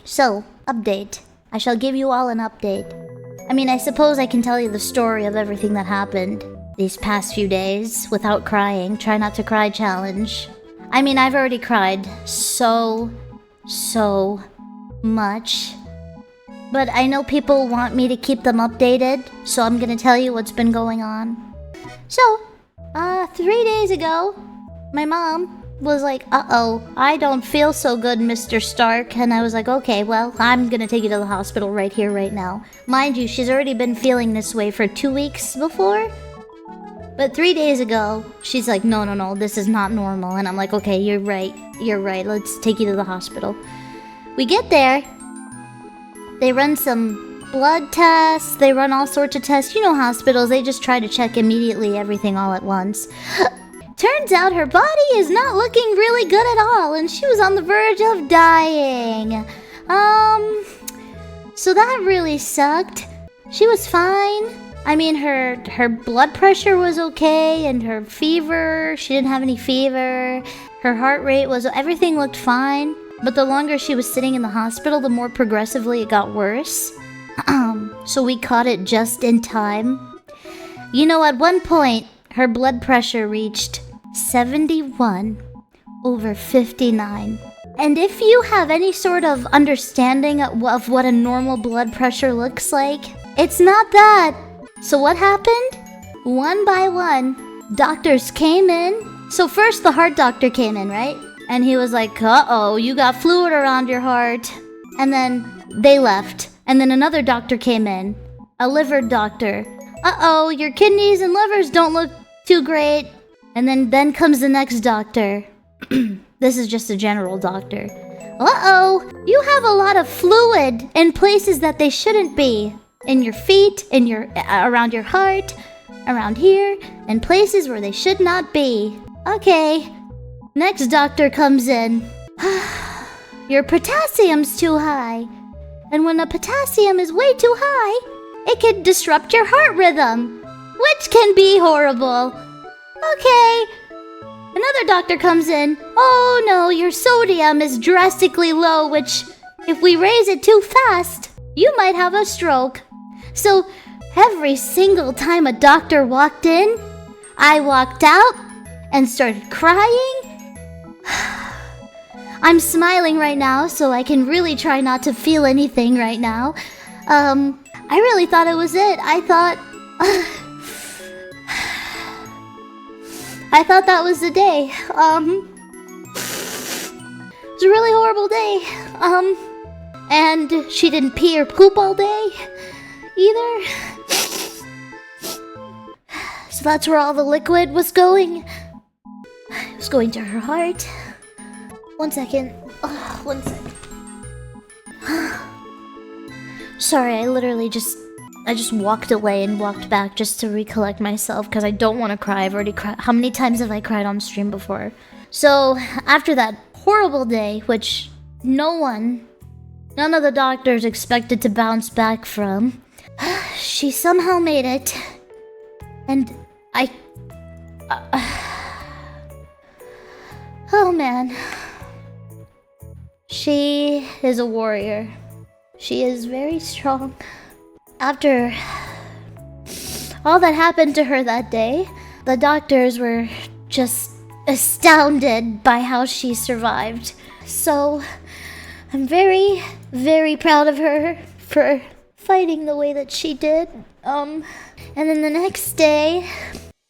So, update. I shall give you all an update. I mean, I suppose I can tell you the story of everything that happened these past few days without crying. Try not to cry challenge. I mean, I've already cried so much. But I know people want me to keep them updated, so I'm gonna tell you what's been going on. So, 3 days ago, my mom was like, uh-oh, I don't feel so good, Mr. Stark. And I was like, okay, well, I'm gonna take you to the hospital right here, right now. Mind you, she's already been feeling this way for 2 weeks before. But 3 days ago, she's like, no, this is not normal. And I'm like, okay, you're right, let's take you to the hospital. We get there. They run some blood tests, they run all sorts of tests. You know hospitals, they just try to check immediately everything all at once. Turns out her body is not looking really good at all, and she was on the verge of dying. So that really sucked. She was fine. I mean, her blood pressure was okay, and her fever, she didn't have any fever. Her heart rate was, everything looked fine. But the longer she was sitting in the hospital, the more progressively it got worse. So we caught it just in time. You know, at one point, her blood pressure reached 71/59. And if you have any sort of understanding of what a normal blood pressure looks like, it's not that. So what happened? One by one, doctors came in. So first the heart doctor came in, right? And he was like, uh-oh, you got fluid around your heart. And then they left. And then another doctor came in. A liver doctor. Uh-oh, your kidneys and livers don't look too great. And then comes the next doctor. This is just a general doctor. Uh-oh, you have a lot of fluid in places that they shouldn't be. In your feet, around your heart, around here, and places where they should not be. Okay. Next doctor comes in. Your potassium's too high. And when the potassium is way too high, it can disrupt your heart rhythm, which can be horrible. Okay. Another doctor comes in. Oh no, your sodium is drastically low, which, if we raise it too fast, you might have a stroke. So, every single time a doctor walked in, I walked out and started crying. I'm smiling right now, so I can really try not to feel anything right now. I really thought it was it. I thought that was the day. It was a really horrible day. And she didn't pee or poop all day either. So that's where all the liquid was going. It was going to her heart. 1 second. 1 second. Sorry, I just walked away and walked back just to recollect myself because I don't want to cry. I've already cried. How many times have I cried on stream before? So, after that horrible day, which none of the doctors expected to bounce back from, she somehow made it. And oh man. She is a warrior. She is very strong. After all that happened to her that day, the doctors were just astounded by how she survived. So, I'm very, very proud of her for fighting the way that she did. And then the next day,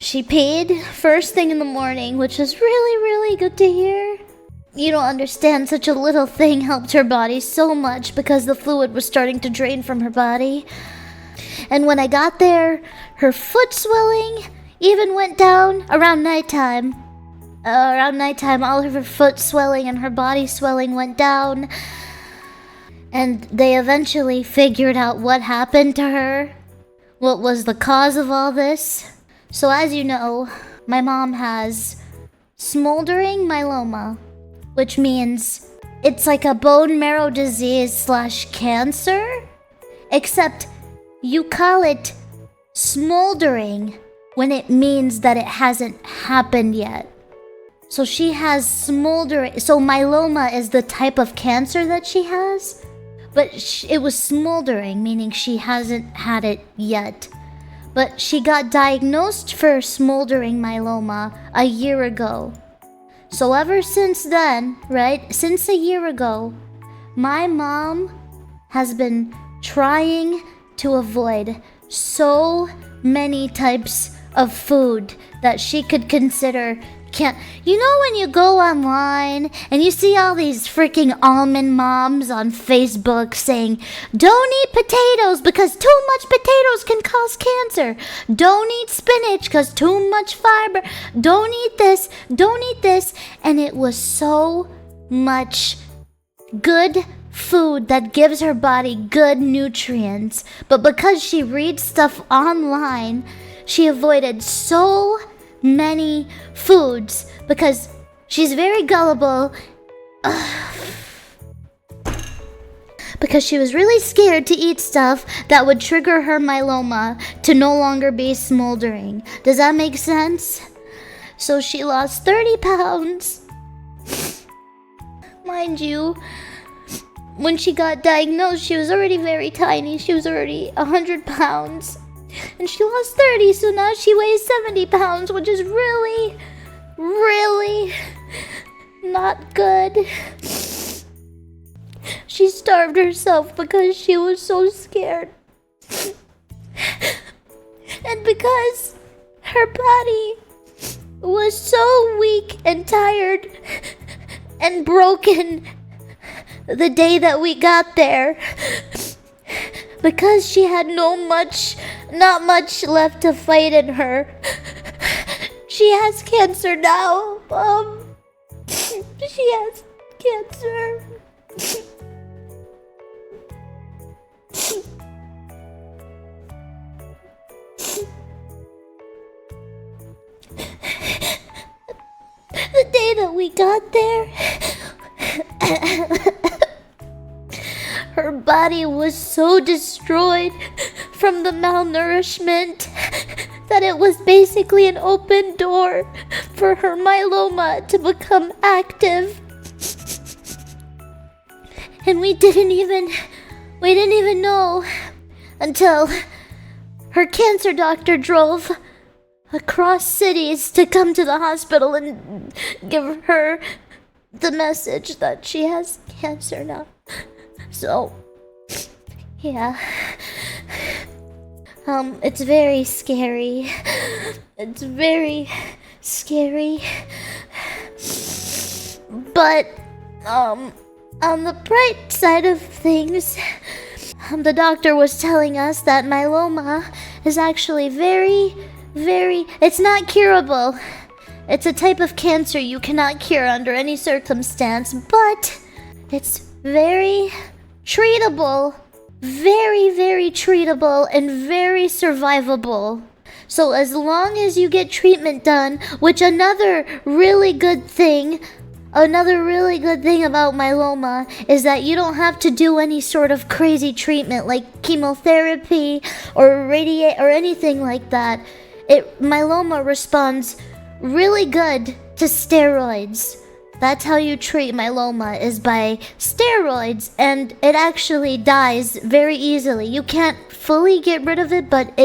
she peed first thing in the morning, which was really, really good to hear. You don't understand, such a little thing helped her body so much because the fluid was starting to drain from her body. And when I got there, her foot swelling even went down around nighttime. All of her foot swelling and her body swelling went down. And they eventually figured out what happened to her, what was the cause of all this. So as you know, my mom has smoldering myeloma, which means it's like a bone marrow disease / cancer, except you call it smoldering when it means that it hasn't happened yet. So she has smoldering. So myeloma is the type of cancer that she has. but it was smoldering, meaning she hasn't had it yet. But she got diagnosed for smoldering myeloma a year ago. So ever since then, right, since a year ago, my mom has been trying to avoid so many types of food that she could consider can't. You know when you go online and you see all these freaking almond moms on Facebook saying, don't eat potatoes because too much potatoes can cause cancer. Don't eat spinach because too much fiber. Don't eat this. Don't eat this. And it was so much good food that gives her body good nutrients. But because she reads stuff online, she avoided so many foods because she's very gullible. Because she was really scared to eat stuff that would trigger her myeloma to no longer be smoldering. Does that make sense? So she lost 30 pounds. Mind you, when she got diagnosed, she was already very tiny. She was already 100 pounds. And she lost 30, so now she weighs 70 pounds, which is really, really not good. She starved herself because she was so scared. And because her body was so weak and tired and broken the day that we got there, because she had not much left to fight in her. She has cancer now. She has cancer. The day that we got there, her body was so destroyed from the malnourishment that it was basically an open door for her myeloma to become active. And we didn't even know until her cancer doctor drove across cities to come to the hospital and give her the message that she has cancer now. So, yeah. It's very scary. It's very scary. But, on the bright side of things, the doctor was telling us that myeloma is actually it's not curable. It's a type of cancer you cannot cure under any circumstance, but it's very treatable. Very, very treatable and very survivable. So as long as you get treatment done, which another really good thing about myeloma is that you don't have to do any sort of crazy treatment like chemotherapy or anything like that. Myeloma responds really good to steroids. That's how you treat myeloma, is by steroids, and it actually dies very easily. You can't fully get rid of it, but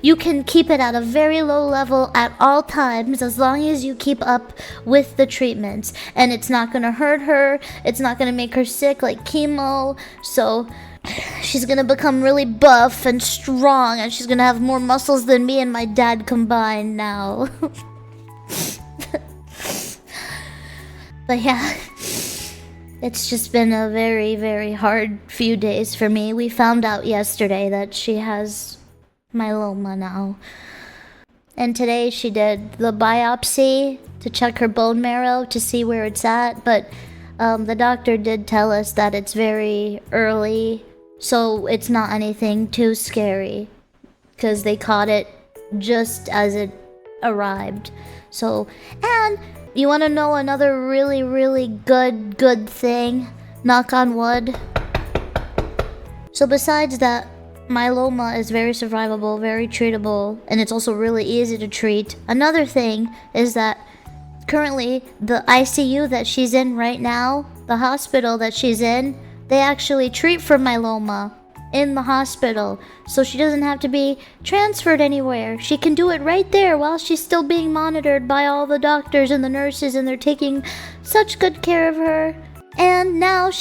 you can keep it at a very low level at all times as long as you keep up with the treatments. And it's not gonna hurt her, it's not gonna make her sick like chemo, so she's gonna become really buff and strong, and she's gonna have more muscles than me and my dad combined now. But yeah, it's just been a very, very hard few days for me. We found out yesterday that she has myeloma now. And today she did the biopsy to check her bone marrow to see where it's at. But the doctor did tell us that it's very early, so it's not anything too scary, because they caught it just as it arrived. So, and you want to know another really, really good thing? Knock on wood. So besides that, myeloma is very survivable, very treatable, and it's also really easy to treat. Another thing is that currently the ICU that she's in right now, the hospital that she's in, they actually treat for myeloma in the hospital, so she doesn't have to be transferred anywhere. She can do it right there while she's still being monitored by all the doctors and the nurses, and they're taking such good care of her. And now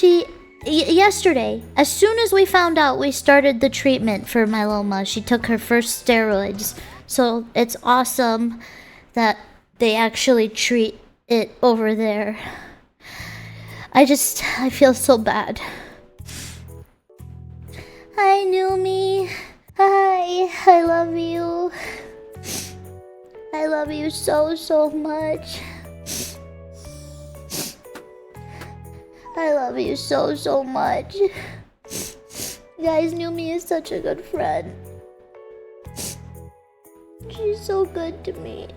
yesterday, as soon as we found out, we started the treatment for myeloma. She took her first steroids. So it's awesome that they actually treat it over there. I feel so bad. Hi, Numi. Hi, I love you. I love you so, so much. I love you so, so much. Guys, Numi is such a good friend. She's so good to me.